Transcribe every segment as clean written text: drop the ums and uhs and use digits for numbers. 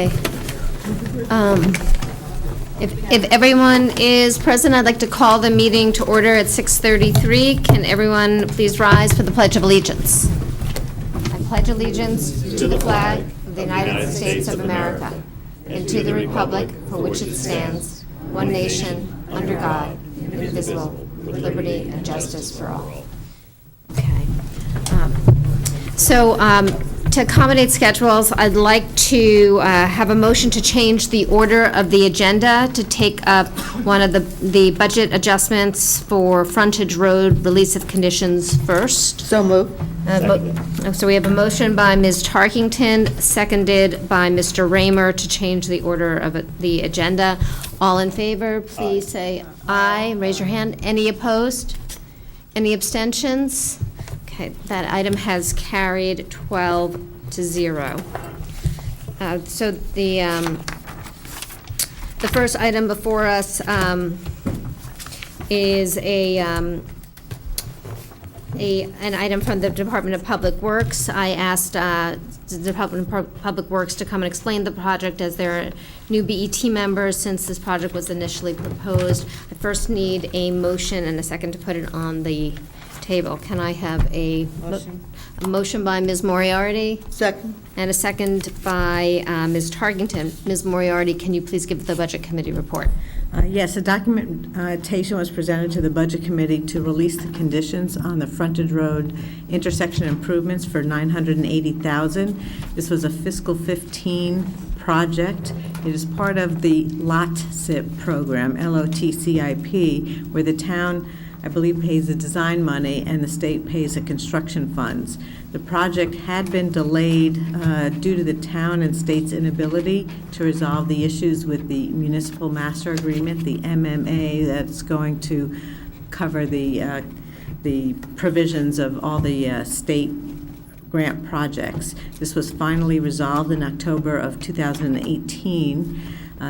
Okay. If everyone is present, I'd like to call the meeting to order at 6:33. Can everyone please rise for the Pledge of Allegiance? I pledge allegiance to the flag of the United States of America and to the republic for which it stands, one nation, under God, indivisible, with liberty and justice for all. Okay. To accommodate schedules, I'd like to have a motion to change the order of the agenda to take up one of the budget adjustments for frontage road release of conditions first. So moved. So we have a motion by Ms. Tarkington, seconded by Mr. Raymer to change the order of the agenda. All in favor, please say aye. Raise your hand. Any opposed? Any abstentions? Okay, that item has carried 12-0. So the first item before us is an item from the Department of Public Works. I asked the Department of Public Works to come and explain the project as they're new BET members since this project was initially proposed. I first need a motion and a second to put it on the table. Can I have a motion by Ms. Moriarty? Second. And a second by Ms. Tarkington. Ms. Moriarty, can you please give the Budget Committee report? Yes, a documentation was presented to the Budget Committee to release the conditions on the frontage road intersection improvements for $980,000. This was a fiscal 15 project. It is part of the LOTCIP program, LOTCIP, where the town, I believe, pays the design money and the state pays the construction funds. The project had been delayed due to the town and state's inability to resolve the issues with the municipal master agreement, the MMA, that's going to cover the provisions of all the state grant projects. This was finally resolved in October of 2018.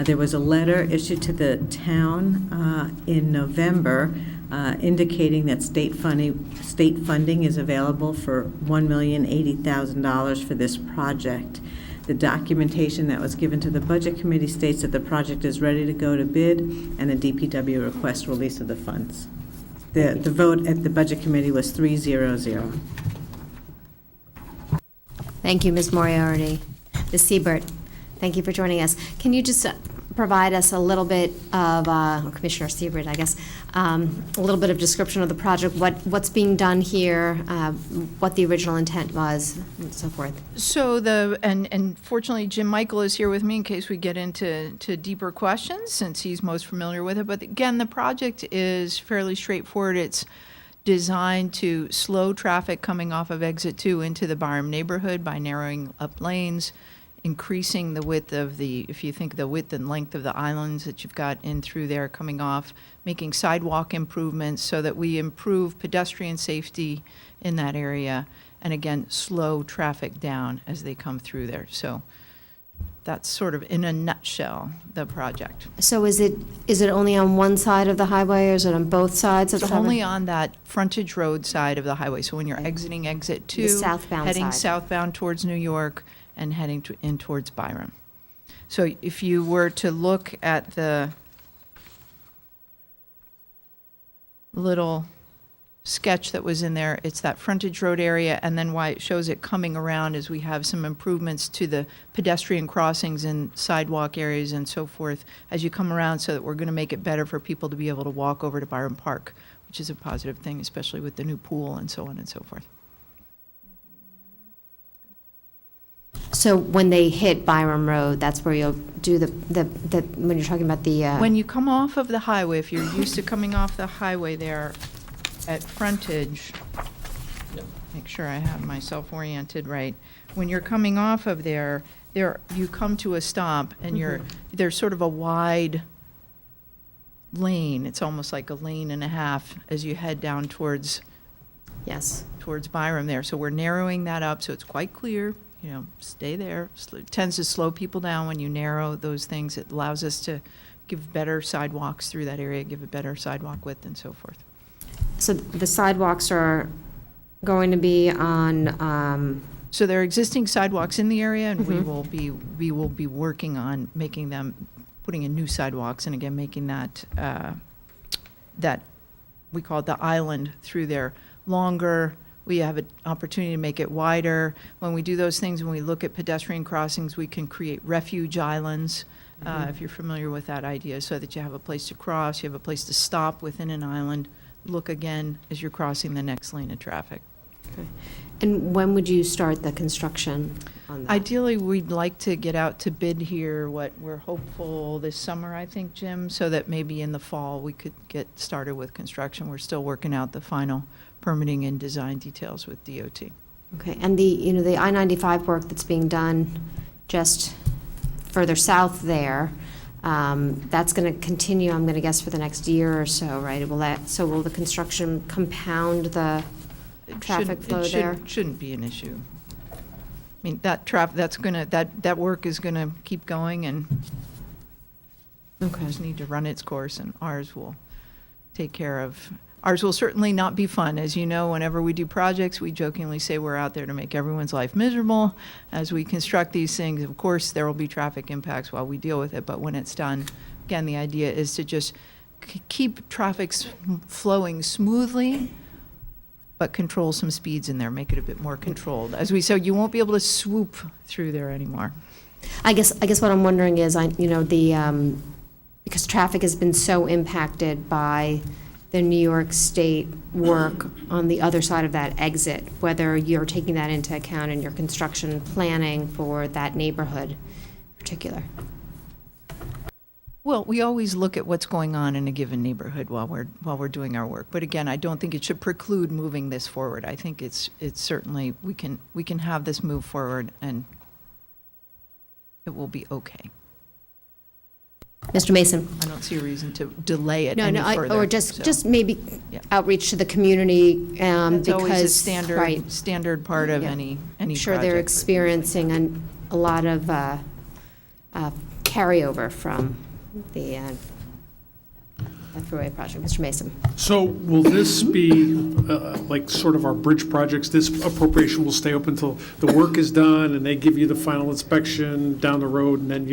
There was a letter issued to the town in November indicating that state funding is available for $1,080,000 for this project. The documentation that was given to the Budget Committee states that the project is ready to go to bid, and the DPW requests release of the funds. The vote at the Budget Committee was 3-0-0. Thank you, Ms. Moriarty. Ms. Siebert, thank you for joining us. Can you just provide us a little bit of, Commissioner Siebert, I guess, a little bit of description of the project, what's being done here, what the original intent was, and so forth? So and fortunately Jim Michael is here with me in case we get into deeper questions since he's most familiar with it. But again, the project is fairly straightforward. It's designed to slow traffic coming off of Exit 2 into the Byram neighborhood by narrowing up lanes, increasing the width of if you think the width and length of the islands that you've got in through there coming off, making sidewalk improvements so that we improve pedestrian safety in that area, and again, slow traffic down as they come through there. So that's sort of in a nutshell the project. So is it only on one side of the highway, or is it on both sides of the It's highway? only on that frontage road side of the highway. So when you're exiting Exit 2, southbound heading side. southbound towards New York, and heading in towards Byram. So if you were to look at the little sketch that was in there, it's that frontage road area, and then why it shows it coming around is we have some improvements to the pedestrian crossings and sidewalk areas and so forth as you come around, so that we're going to make it better for people to be able to walk over to Byram Park, which is a positive thing, especially with the new pool and so on and so forth. So when they hit Byram Road, that's where you'll do the when you're talking about the... When you come off of the highway, if you're used to coming off the highway there at frontage, make sure I have myself oriented right. When you're coming off of there you come to a stop, and there's sort of a wide lane. It's almost like a lane and a half as you head down towards Byram there. So we're narrowing that up so it's quite clear. Stay there. It tends to slow people down when you narrow those things. It allows us to give better sidewalks through that area, give a better sidewalk width and so forth. So the sidewalks are going to be on So there are existing sidewalks in the area, and Mhm. we will be working on making them, putting in new sidewalks, and again, making that, that, we call it the island through there, longer. We have an opportunity to make it wider. When we do those things, when we look at pedestrian crossings, we can create refuge islands, if you're familiar with that idea, so that you have a place to cross, you have a place to stop within an island, look again as you're crossing the next lane of traffic. Okay. And when would you start the construction on that? Ideally, we'd like to get out to bid here, what we're hopeful this summer, I think, Jim, so that maybe in the fall we could get started with construction. We're still working out the final permitting and design details with DOT. Okay, and the I-95 work that's being done just further south there, that's going to continue, I'm going to guess, for the next year or so, right? Will the construction compound the traffic flow there? Shouldn't be an issue. I mean, that work is gonna keep going, and Okay. just need to run its course, and ours will take care of. Ours will certainly not be fun. As you know, whenever we do projects, we jokingly say we're out there to make everyone's life miserable. As we construct these things, of course, there will be traffic impacts while we deal with it, but when it's done, again, the idea is to just keep traffic flowing smoothly, but control some speeds in there, make it a bit more controlled. As we said, you won't be able to swoop through there anymore. I guess what I'm wondering is, because traffic has been so impacted by the New York State work on the other side of that exit, whether you're taking that into account in your construction planning for that neighborhood in particular. Well, we always look at what's going on in a given neighborhood while we're doing our work. But again, I don't think it should preclude moving this forward. I think it's certainly, we can have this move forward, and it will be okay. Mr. Mason? I don't see a reason to delay it No, any no, further. or just so. maybe Yeah. outreach to the community, That's always a because, right. standard part of Yeah. any I'm sure they're project. experiencing a lot of carryover from the Thruway project. Mr. Mason? So will this be like sort of our bridge projects? This appropriation will stay open until the work is done and they give you the final inspection down the road, and then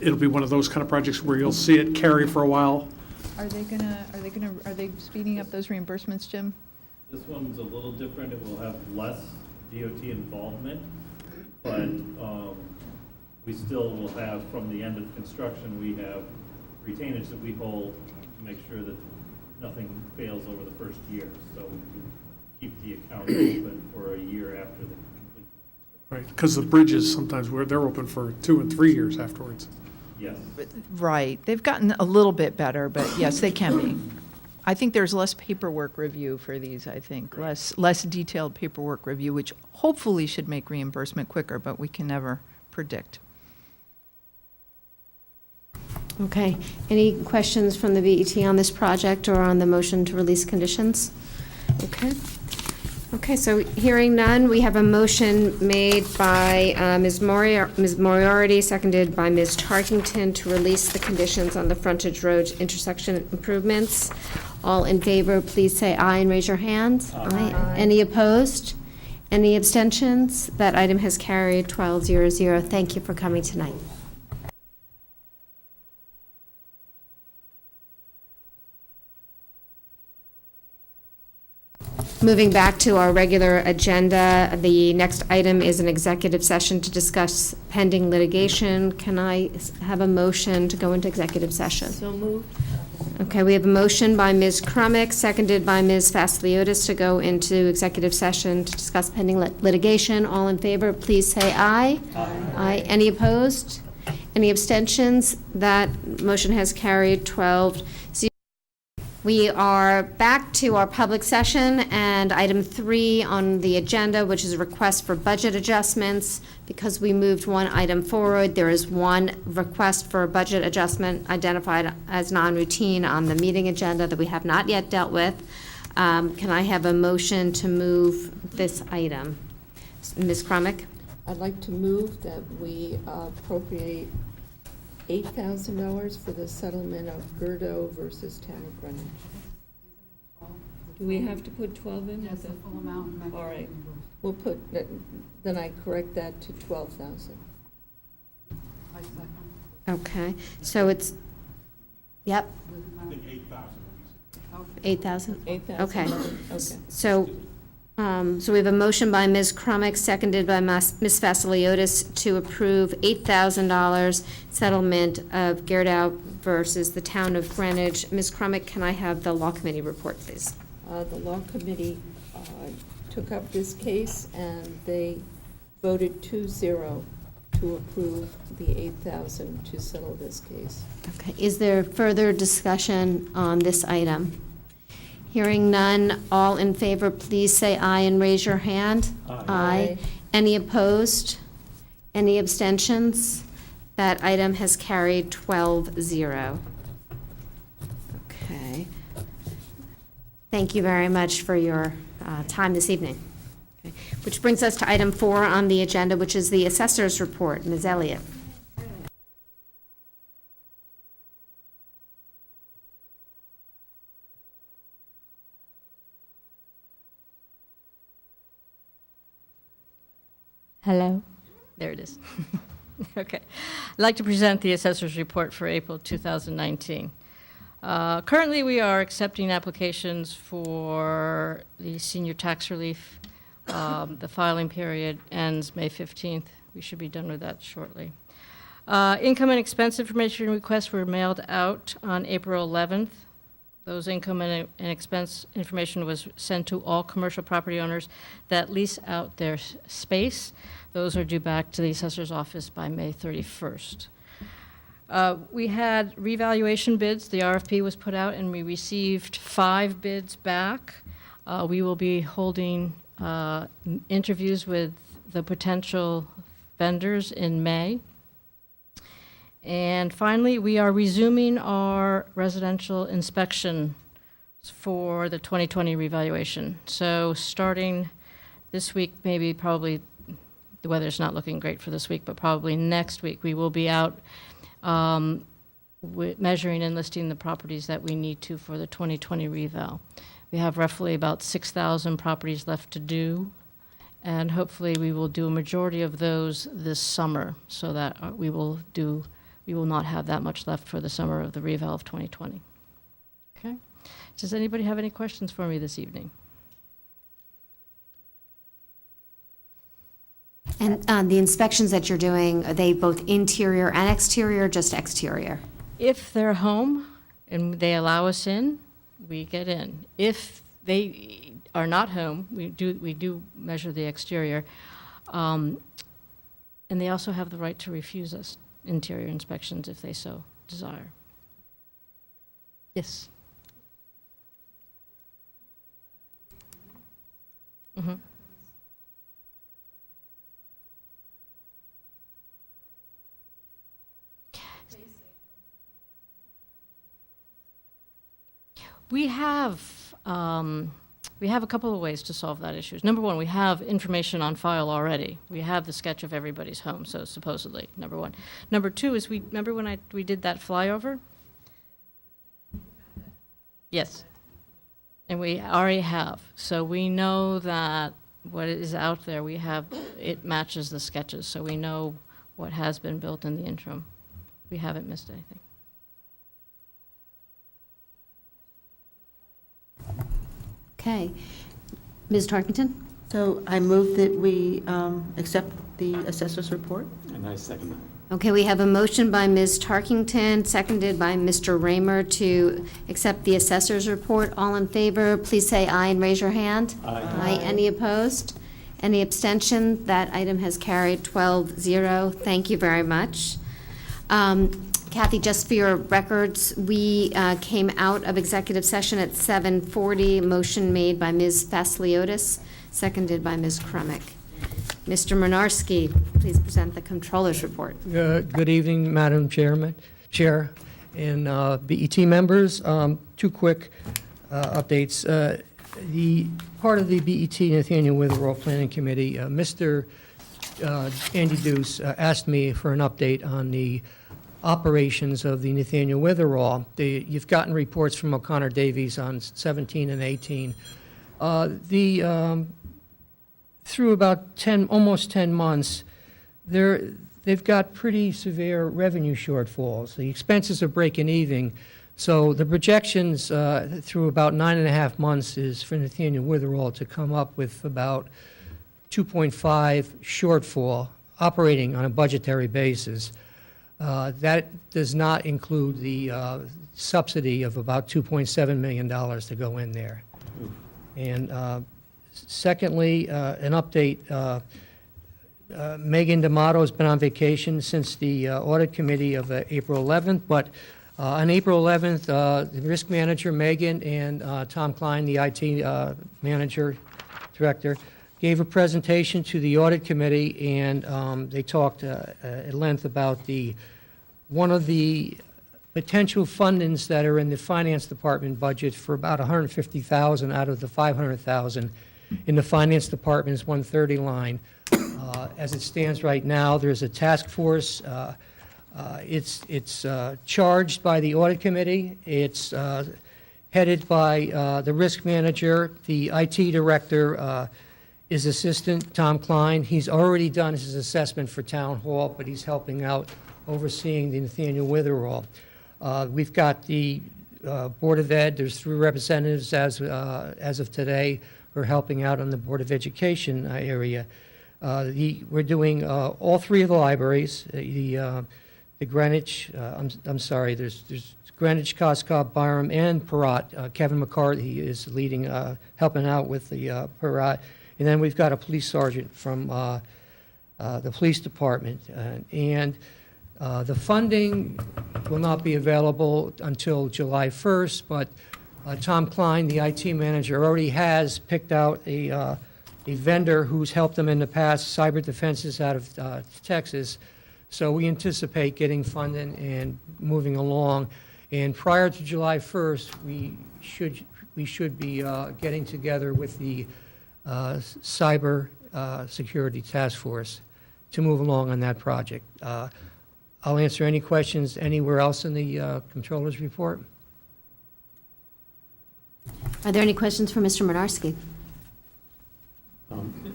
it'll be one of those kind of projects where you'll see it carry for a while? Are they speeding up those reimbursements, Jim? This one's a little different. It will have less DOT involvement, but we still will have, from the end of construction, we have retainage that we hold to make sure that nothing fails over the first year. So we do keep the account open for a year after the complete. Right, because the bridges, sometimes they're open for 2 and 3 years afterwards. Yes. Right. They've gotten a little bit better, but yes, they can be. I think there's less paperwork review for these, I think. Less detailed paperwork review, which hopefully should make reimbursement quicker, but we can never predict. Okay. Any questions from the BET on this project or on the motion to release conditions? Okay. Okay, so hearing none, we have a motion made by Ms. Moriarty, seconded by Ms. Tarkington, to release the conditions on the frontage road intersection improvements. All in favor, please say aye and raise your hand. Aye. Any opposed? Any abstentions? That item has carried 12-0-0. Thank you for coming tonight. Moving back to our regular agenda, the next item is an executive session to discuss pending litigation. Can I have a motion to go into executive session? So moved. Okay, we have a motion by Ms. Crumick, seconded by Ms. Vasiliotis, to go into executive session to discuss pending litigation. All in favor, please say aye. Aye. Any opposed? Any abstentions? That motion has carried 12-0. We are back to our public session, and item 3 on the agenda, which is a request for budget adjustments. Because we moved one item forward, there is one request for a budget adjustment identified as non-routine on the meeting agenda that we have not yet dealt with. Can I have a motion to move this item? Ms. Crumick? I'd like to move that we appropriate $8,000 for the settlement of Gerdo versus Town of Greenwich. Do we have to put 12 in? Yes, the full amount. All right. We'll put, then I correct that to 12,000. Okay, so it's, yep. 8,000? 8,000. Okay. Okay. So, so we have a motion by Ms. Crumick, seconded by Ms. Vasiliotis, to approve $8,000 settlement of Gerdau versus the town of Greenwich. Ms. Crumick, can I have the law committee report, please? The law committee took up this case, and they voted 2-0 to approve the 8,000 to settle this case. Okay, is there further discussion on this item? Hearing none, all in favor, please say aye and raise your hand. Aye. Any opposed? Any abstentions? That item has carried 12-0. Okay. Thank you very much for your time this evening. Okay. Which brings us to item 4 on the agenda, which is the assessor's report. Ms. Elliott. Hello? There it is. Okay. I'd like to present the assessor's report for April 2019. Currently, we are accepting applications for the senior tax relief. The filing period ends May 15th. We should be done with that shortly. Income and expense information requests were mailed out on April 11th. Those income and expense information was sent to all commercial property owners that lease out their space. Those are due back to the assessor's office by May 31st. We had revaluation bids. The RFP was put out, and we received 5 bids back. We will be holding interviews with the potential vendors in May. And finally, we are resuming our residential inspection for the 2020 revaluation. So starting this week, maybe probably, the weather's not looking great for this week, but probably next week, we will be out measuring and listing the properties that we need to for the 2020 reval. We have roughly about 6,000 properties left to do, and hopefully we will do a majority of those this summer, so that we will not have that much left for the summer of the reval of 2020. Okay. Does anybody have any questions for me this evening? And the inspections that you're doing, are they both interior and exterior, or just exterior? If they're home and they allow us in, we get in. If they are not home, we do measure the exterior. And they also have the right to refuse us interior inspections if they so desire. Yes. Mm-hmm. We have a couple of ways to solve that issue. Number one, we have information on file already. We have the sketch of everybody's home, so supposedly, number one. Number two is, remember when we did that flyover? Yes. And we already have. So we know that what is out there, it matches the sketches, so we know what has been built in the interim. We haven't missed anything. Okay. Ms. Tarkington? So I move that we accept the assessor's report. And I second that. Okay, we have a motion by Ms. Tarkington, seconded by Mr. Raymer, to accept the assessor's report. All in favor, please say aye and raise your hand. Aye. Any opposed? Any abstention? That item has carried 12-0. Thank you very much. Kathy, just for your records, we came out of executive session at 7:40. Motion made by Ms. Vasiliotis, seconded by Ms. Crumick. Mr. Mynarski, please present the Comptroller's report. Good evening, Madam Chair, and BET members. 2 quick updates. The part of the BET Nathaniel Witherall Planning Committee, Mr. Andy Deuce asked me for an update on the operations of the Nathaniel Witherall. You've gotten reports from O'Connor Davies on 17 and 18. through about 10, almost 10 months, they've got pretty severe revenue shortfalls. The expenses are breaking even, so the projections through about 9.5 months is for Nathaniel Witherall to come up with about 2.5 shortfall operating on a budgetary basis. That does not include the subsidy of about $2.7 million to go in there. And secondly, an update, Megan D'Amato's been on vacation since the audit committee of April 11th, but on April 11th, the risk manager, Megan, and Tom Klein, the IT manager, director, gave a presentation to the audit committee, and they talked at length about one of the potential fundings that are in the finance department budget for about $150,000 out of the $500,000 in the finance department's 130 line. As it stands right now, there's a task force. It's charged by the audit committee. It's headed by the risk manager. The IT director is Assistant Tom Klein. He's already done his assessment for Town Hall, but he's helping out overseeing the Nathaniel Witherall. We've got the Board of Ed. There's 3 representatives as of today who are helping out on the Board of Education area. We're doing all 3 of the libraries, the Greenwich, I'm sorry, there's Greenwich, Coscob, Byram, and Peratt. Kevin McCarthy is leading, helping out with the Peratt. And then we've got a police sergeant from the police department. And the funding will not be available until July 1st, but Tom Klein, the IT manager, already has picked out a vendor who's helped them in the past, Cyber Defenses out of Texas. So we anticipate getting funding and moving along. And prior to July 1st, we should be getting together with the Cyber Security Task Force to move along on that project. I'll answer any questions anywhere else in the Controller's report. Are there any questions for Mr. Medarski?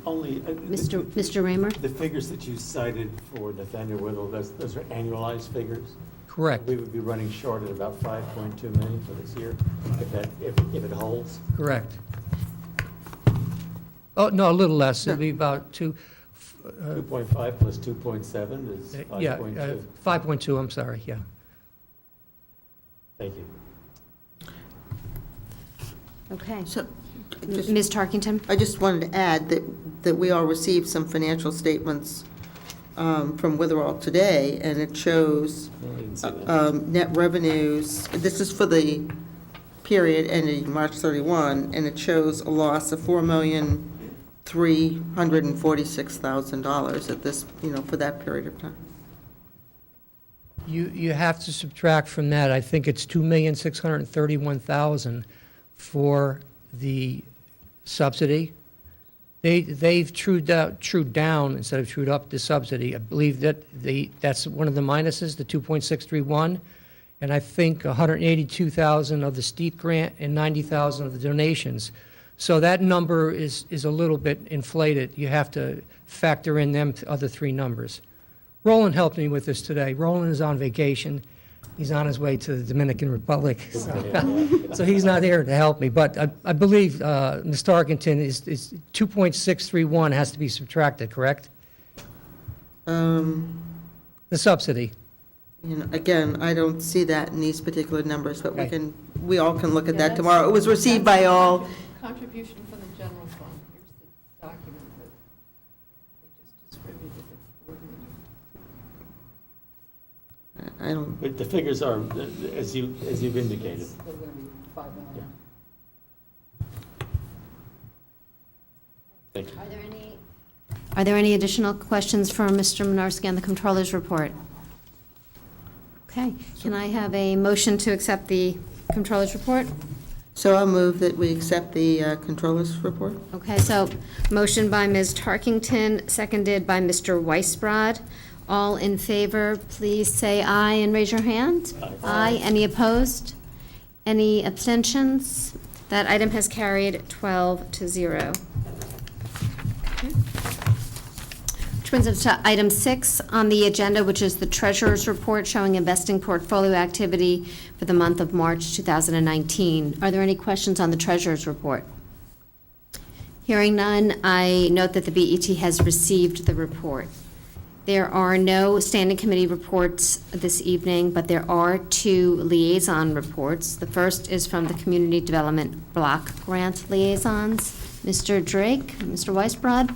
Only. Mr. Raymer? The figures that you cited for Nathaniel Witherall, those are annualized figures? Correct. We would be running short at about 5.2 million for this year, if it holds? Correct. Oh, no, a little less. It'll be about 2.5 plus 2.7 is 5.2. Yeah, 5.2, I'm sorry, yeah. Thank you. Okay. So, Ms. Tarkington? I just wanted to add that we all received some financial statements from Witherall today, and it shows I didn't see that. net revenues, this is for the period ending March 31, and it shows a loss of $4,346,000 at this, for that period of time. You have to subtract from that, I think it's $2,631,000 for the subsidy. They've trued down instead of trued up the subsidy. I believe that that's one of the minuses, the 2.631, and I think 182,000 of the steep grant and 90,000 of the donations. So that number is a little bit inflated. You have to factor in them other 3 numbers. Roland helped me with this today. Roland is on vacation. He's on his way to the Dominican Republic, so he's not here to help me. But I believe Ms. Tarkington is 2.631 has to be subtracted, correct? The subsidy. Again, I don't see that in these particular numbers, but Okay. we all can look at Yeah, that tomorrow. It was received by all. Contribution from the general fund. Here's the document that they just distributed at the board meeting. I don't, But the figures are, as you've indicated. They're going to be 5 million. Thank you. Are there any additional questions for Mr. Medarski on the Controller's report? Okay, can I have a motion to accept the Controller's report? so I'll move that we accept the controller's report. Okay, so motion by Ms. Tarkington, seconded by Mr. Weisbrod. All in favor, please say aye and raise your hand. Aye. Any opposed? Any abstentions? That item has carried 12-0. Okay. Which brings us to item 6 on the agenda, which is the treasurer's report showing investing portfolio activity for the month of March 2019. Are there any questions on the treasurer's report? Hearing none, I note that the BET has received the report. There are no standing committee reports this evening, but there are 2 liaison reports. The first is from the Community Development Block Grant Liaisons. Mr. Drake, Mr. Weisbrod?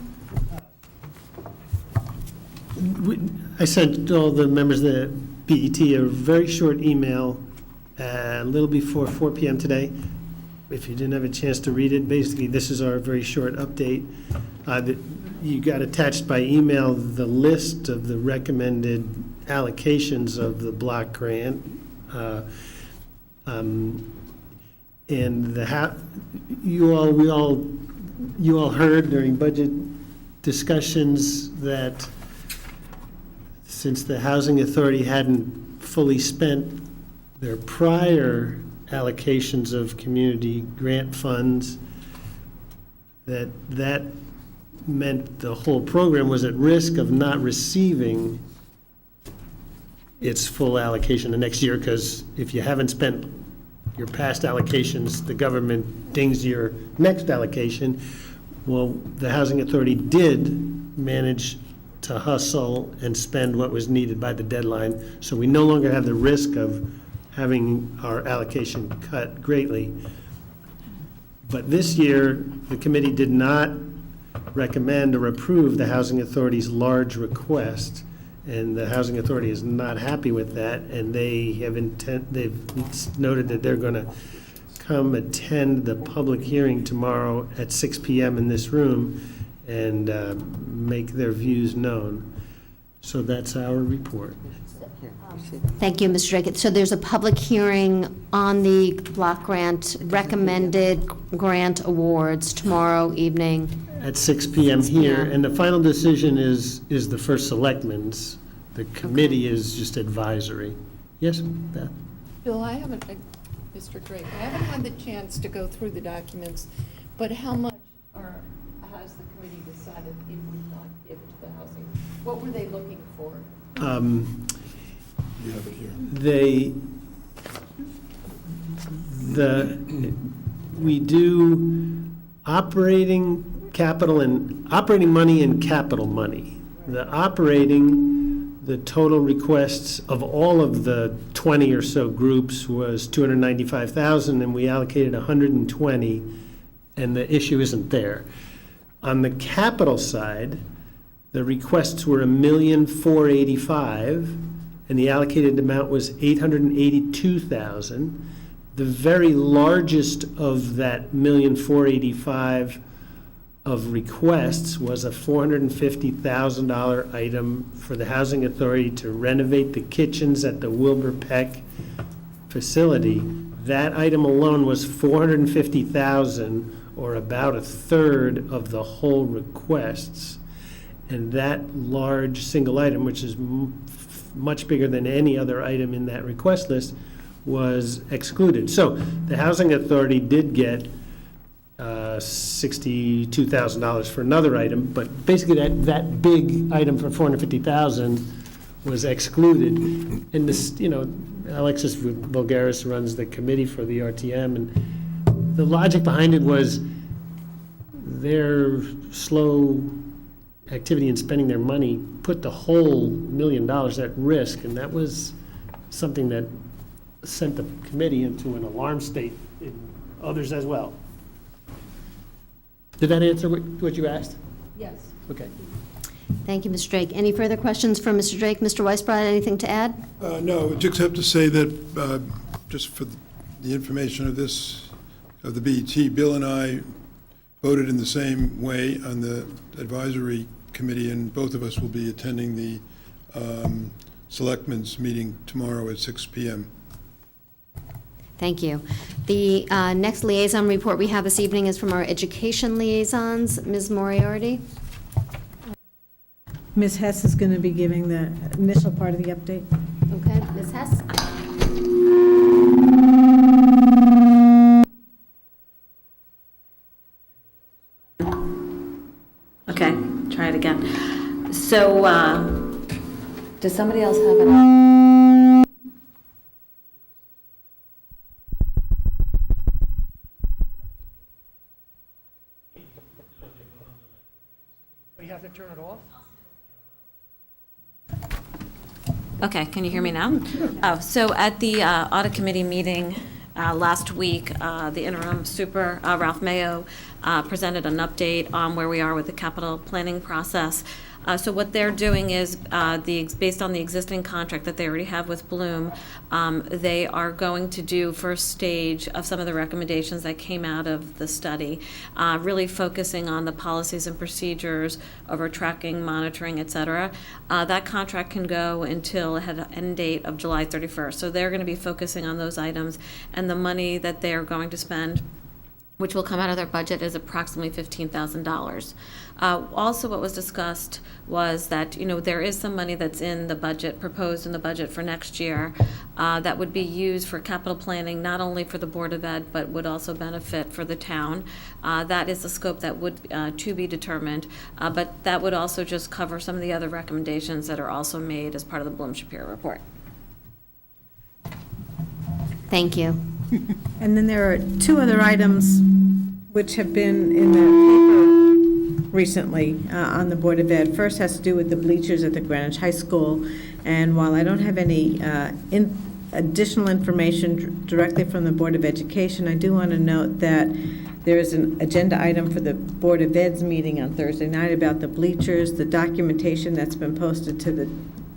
I sent all the members of the BET a very short email a little before 4 p.m. today. If you didn't have a chance to read it, basically, this is our very short update. You got attached by email the list of the recommended allocations of the block grant. And you all heard during budget discussions that since the Housing Authority hadn't fully spent their prior allocations of community grant funds, that meant the whole program was at risk of not receiving its full allocation the next year, because if you haven't spent your past allocations, the government dings your next allocation. Well, the Housing Authority did manage to hustle and spend what was needed by the deadline, so we no longer have the risk of having our allocation cut greatly. But this year, the committee did not recommend or approve the Housing Authority's large request, and the Housing Authority is not happy with that, and they've noted that they're going to come attend the public hearing tomorrow at 6 p.m. in this room and make their views known. So that's our report. Thank you, Mr. Drake. So there's a public hearing on the block grant, recommended grant awards tomorrow evening. At 6 p.m. here, 6 p.m. and the final decision is the first selectmen's. The committee is just advisory. Yes, Beth? Bill, Mr. Drake, I haven't had the chance to go through the documents, but how much has the committee decided it would not give to the housing? What were they looking for? We do operating capital and operating money and capital money. The total requests of all of the 20 or so groups was 295,000, and we allocated 120, and the issue isn't there. On the capital side, the requests were $1,485,000, and the allocated amount was $882,000. The very largest of that $1,485,000 of requests was a $450,000 item for the Housing Authority to renovate the kitchens at the Wilbur Peck facility. That item alone was $450,000, or about a third of the whole requests. And that large single item, which is much bigger than any other item in that request list, was excluded. So the Housing Authority did get $62,000 for another item, but basically that big item for $450,000 was excluded. And this, Alexis Vulgaris runs the committee for the RTM, and the logic behind it was their slow activity in spending their money put the whole $1 million at risk, and that was something that sent the committee into an alarm state, and others as well. Did that answer what you asked? Yes. Okay. Thank you, Mr. Drake. Any further questions for Mr. Drake? Mr. Weisbrod, anything to add? No, just have to say that, just for the information of the BET, Bill and I voted in the same way on the advisory committee, and both of us will be attending the selectmen's meeting tomorrow at 6 p.m. Thank you. The next liaison report we have this evening is from our education liaisons. Ms. Moriarty? Ms. Hess is going to be giving the initial part of the update. Okay, Ms. Hess? Okay, try it again. So, does somebody else have an? We have to turn it off? Okay, can you hear me now? Oh, so at the audit committee meeting last week, the interim super, Ralph Mayo, presented an update on where we are with the capital planning process. So what they're doing is, based on the existing contract that they already have with Bloom, they are going to do first stage of some of the recommendations that came out of the study, really focusing on the policies and procedures over tracking, monitoring, et cetera. That contract can go until it had an end date of July 31st. So they're going to be focusing on those items, and the money that they're going to spend, which will come out of their budget, is approximately $15,000. Also, what was discussed was that, there is some money that's in the budget, proposed in the budget for next year, that would be used for capital planning, not only for the Board of Ed, but would also benefit for the town. That is the scope that would, to be determined, but that would also just cover some of the other recommendations that are also made as part of the Bloom-Shapiro report. Thank you. And then there are two other items which have been in the paper recently on the Board of Ed. First has to do with the bleachers at the Greenwich High School. And while I don't have any additional information directly from the Board of Education, I do want to note that there is an agenda item for the Board of Ed's meeting on Thursday night about the bleachers. The documentation that's been posted to the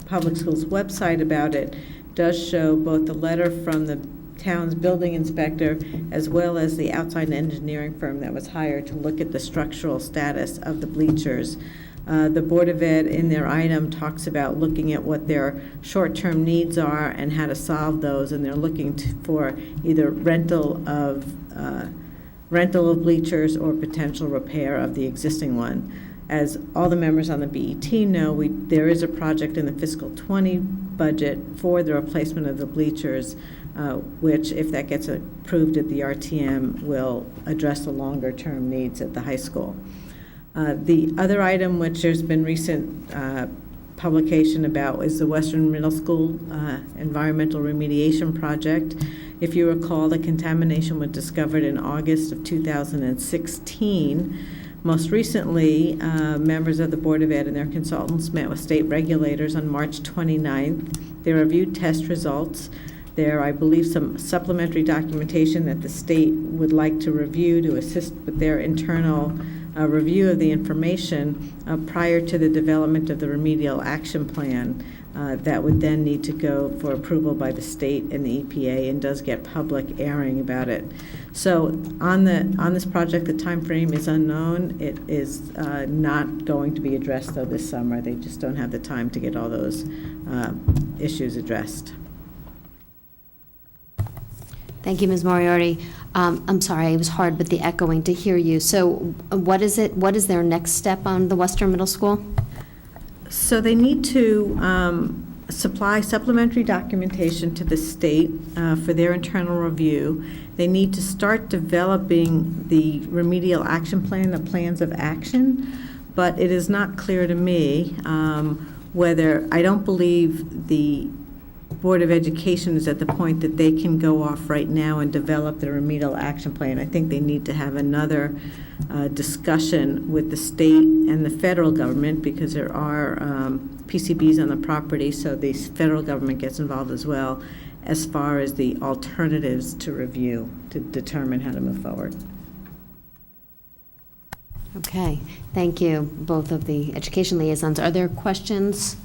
public schools website about it does show both the letter from the town's building inspector as well as the outside engineering firm that was hired to look at the structural status of the bleachers. The Board of Ed in their item talks about looking at what their short-term needs are and how to solve those, and they're looking for either rental of bleachers or potential repair of the existing one. As all the members on the BET know, there is a project in the fiscal 20 budget for the replacement of the bleachers, which, if that gets approved at the RTM, will address the longer-term needs at the high school. The other item, which there's been recent publication about, is the Western Middle School environmental remediation project. If you recall, the contamination was discovered in August of 2016. Most recently, members of the Board of Ed and their consultants met with state regulators on March 29th. They reviewed test results. There, I believe, some supplementary documentation that the state would like to review to assist with their internal review of the information prior to the development of the remedial action plan that would then need to go for approval by the state and the EPA, and does get public airing about it. So on this project, the time frame is unknown. It is not going to be addressed, though, this summer. They just don't have the time to get all those issues addressed. Thank you, Ms. Moriarty. I'm sorry, it was hard with the echoing to hear you. So what is it? What is their next step on the Western Middle School? So they need to supply supplementary documentation to the state for their internal review. They need to start developing the remedial action plan, the plans of action, but it is not clear to me whether, I don't believe the Board of Education is at the point that they can go off right now and develop the remedial action plan. I think they need to have another discussion with the state and the federal government, because there are PCBs on the property, so the federal government gets involved as well, as far as the alternatives to review to determine how to move forward. Okay, thank you, both of the education liaisons. Are there questions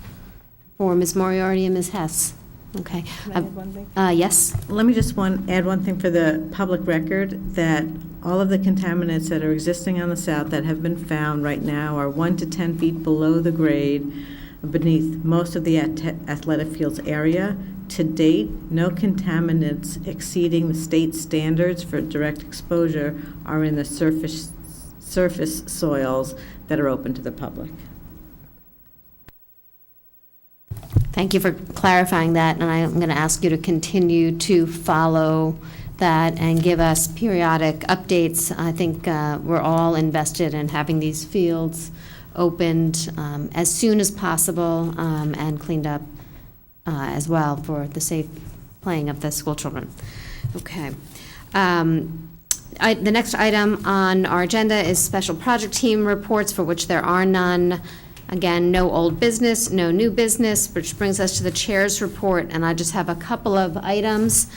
for Ms. Moriarty and Ms. Hess? Okay. Can I add one thing? Yes. Let me just add one thing for the public record, that all of the contaminants that are existing on the south that have been found right now are 1 to 10 feet below the grade beneath most of the athletic fields area. To date, no contaminants exceeding the state standards for direct exposure are in the surface soils that are open to the public. Thank you for clarifying that, and I'm going to ask you to continue to follow that and give us periodic updates. I think we're all invested in having these fields opened as soon as possible and cleaned up as well for the safe playing of the school children. Okay. The next item on our agenda is special project team reports, for which there are none. Again, no old business, no new business, which brings us to the chair's report, and I just have a couple of items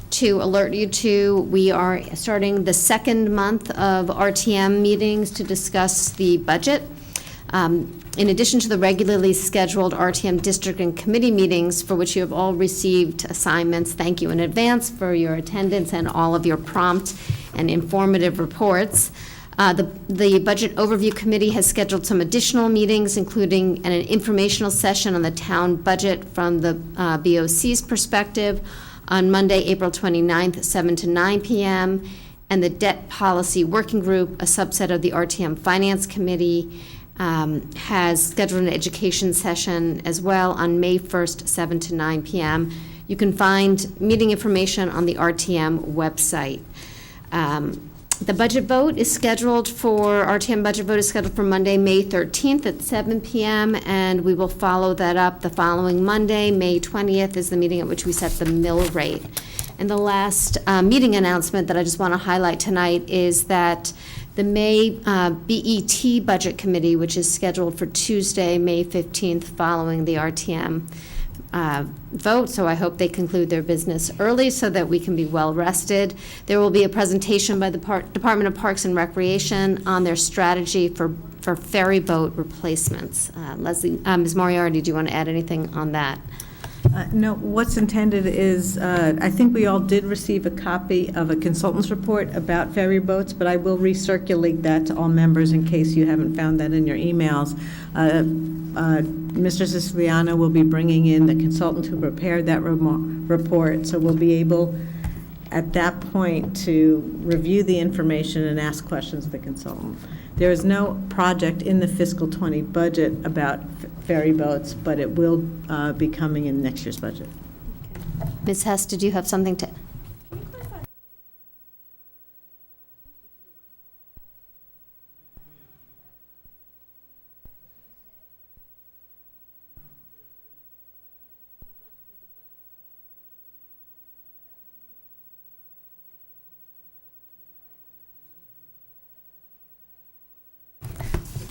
to alert you to. We are starting the second month of RTM meetings to discuss the budget. In addition to the regularly scheduled RTM district and committee meetings, for which you have all received assignments, thank you in advance for your attendance and all of your prompt and informative reports. The Budget Overview Committee has scheduled some additional meetings, including an informational session on the town budget from the BOC's perspective on Monday, April 29th, 7 to 9 p.m., and the Debt Policy Working Group, a subset of the RTM Finance Committee, has scheduled an education session as well on May 1st, 7 to 9 p.m. You can find meeting information on the RTM website. The budget vote is scheduled for, RTM budget vote is scheduled for Monday, May 13th at 7 p.m., and we will follow that up the following Monday, May 20th, is the meeting at which we set the mill rate. And the last meeting announcement that I just want to highlight tonight is that the May BET Budget Committee, which is scheduled for Tuesday, May 15th, following the RTM vote, so I hope they conclude their business early so that we can be well rested. There will be a presentation by the Department of Parks and Recreation on their strategy for ferry boat replacements. Leslie, Ms. Moriarty, do you want to add anything on that? No, what's intended is, I think we all did receive a copy of a consultant's report about ferry boats, but I will recirculate that to all members in case you haven't found that in your emails. Mr. Siciliano will be bringing in the consultant who prepared that report, so we'll be able, at that point, to review the information and ask questions of the consultant. There is no project in the fiscal 20 budget about ferry boats, but it will be coming in next year's budget. Ms. Hess, did you have something to?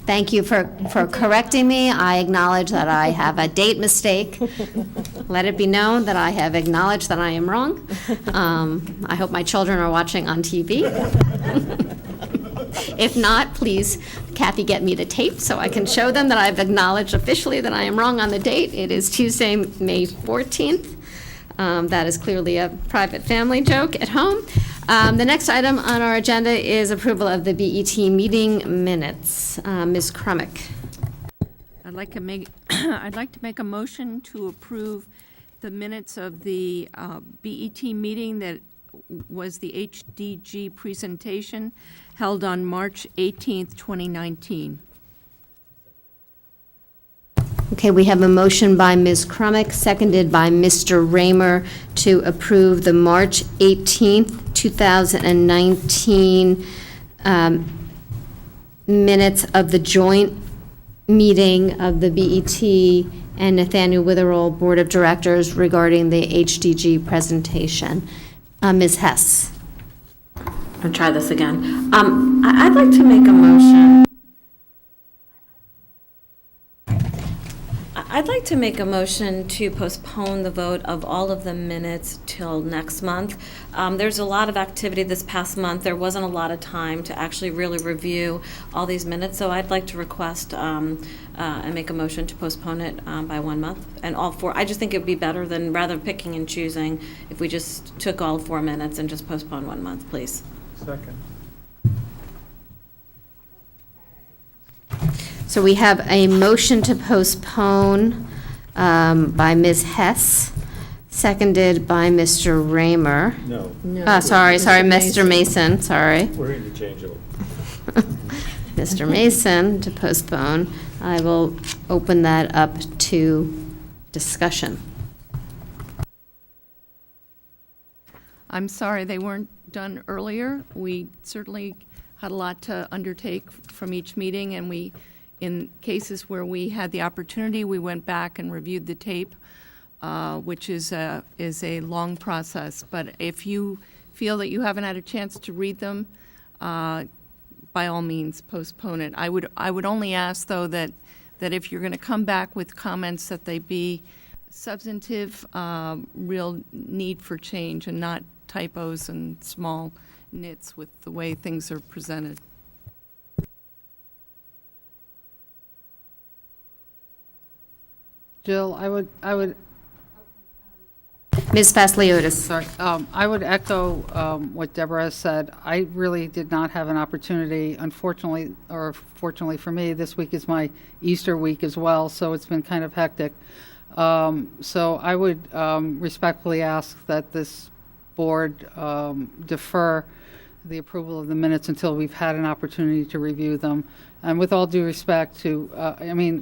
Thank you for correcting me. I acknowledge that I have a date mistake. Let it be known that I have acknowledged that I am wrong. I hope my children are watching on TV. If not, please, Kathy, get me the tape so I can show them that I've acknowledged officially that I am wrong on the date. It is Tuesday, May 14th. That is clearly a private family joke at home. The next item on our agenda is approval of the BET meeting minutes. Ms. Crumick. I'd like to make a motion to approve the minutes of the BET meeting that was the HDG presentation held on March 18th, 2019. Okay, we have a motion by Ms. Crumick, seconded by Mr. Raymer, to approve the March 18th, 2019 minutes of the joint meeting of the BET and Nathaniel Witherell Board of Directors regarding the HDG presentation. Ms. Hess. I'll try this again. I'd like to make a motion. I'd like to make a motion to postpone the vote of all of the minutes till next month. There's a lot of activity this past month. There wasn't a lot of time to actually really review all these minutes, so I'd like to request and make a motion to postpone it by 1 month. And all four, I just think it would be better than rather picking and choosing if we just took all 4 minutes and just postpone 1 month, please. Second. So we have a motion to postpone by Ms. Hess, seconded by Mr. Raymer. No, Sorry, Mr. Mason, sorry. we're interchangeable. Mr. Mason to postpone. I will open that up to discussion. I'm sorry they weren't done earlier. We certainly had a lot to undertake from each meeting, and we In cases where we had the opportunity, we went back and reviewed the tape, which is a long process. But if you feel that you haven't had a chance to read them, by all means, postpone it. I would only ask, though, that if you're going to come back with comments, that they be substantive, real need for change, and not typos and small nits with the way things are presented. Jill, I would, Ms. Vasiliotis. sorry, I would echo what Deborah has said. I really did not have an opportunity, unfortunately, or fortunately for me, this week is my Easter week as well, so it's been kind of hectic. So I would respectfully ask that this board defer the approval of the minutes until we've had an opportunity to review them. And with all due respect to,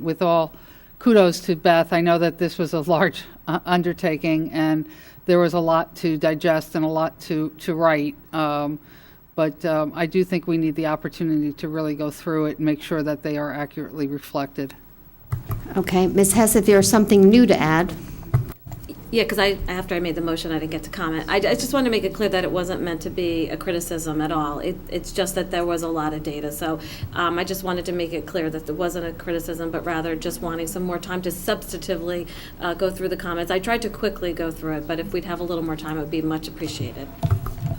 with all kudos to Beth, I know that this was a large undertaking, and there was a lot to digest and a lot to write. But I do think we need the opportunity to really go through it and make sure that they are accurately reflected. Okay, Ms. Hess, if there's something new to add? Yeah, because after I made the motion, I didn't get to comment. I just wanted to make it clear that it wasn't meant to be a criticism at all. It's just that there was a lot of data. So I just wanted to make it clear that there wasn't a criticism, but rather just wanting some more time to substantively go through the comments. I tried to quickly go through it, but if we'd have a little more time, it would be much appreciated.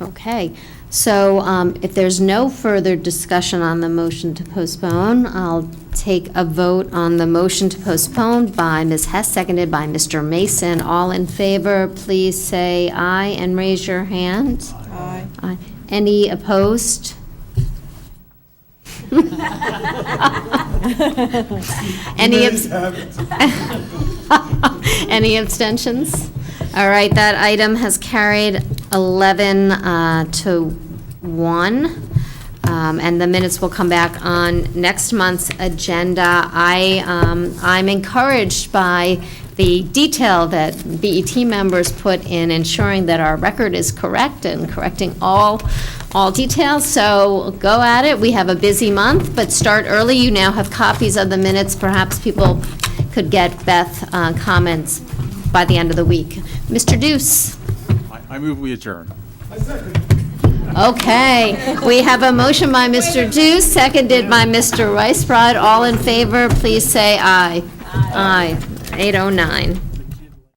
Okay, so if there's no further discussion on the motion to postpone, I'll take a vote on the motion to postpone by Ms. Hess, seconded by Mr. Mason. All in favor, please say aye and raise your hand. Aye. Aye. Any opposed? Any Any abstentions? All right, that item has carried 11 to 1, and the minutes will come back on next month's agenda. I'm encouraged by the detail that BET members put in ensuring that our record is correct and correcting all details, so go at it. We have a busy month, but start early. You now have copies of the minutes. Perhaps people could get Beth comments by the end of the week. Mr. Deuce. I move we adjourn. Okay, we have a motion by Mr. Deuce, seconded by Mr. Weisbrod. All in favor, please say aye. Aye. 8:09.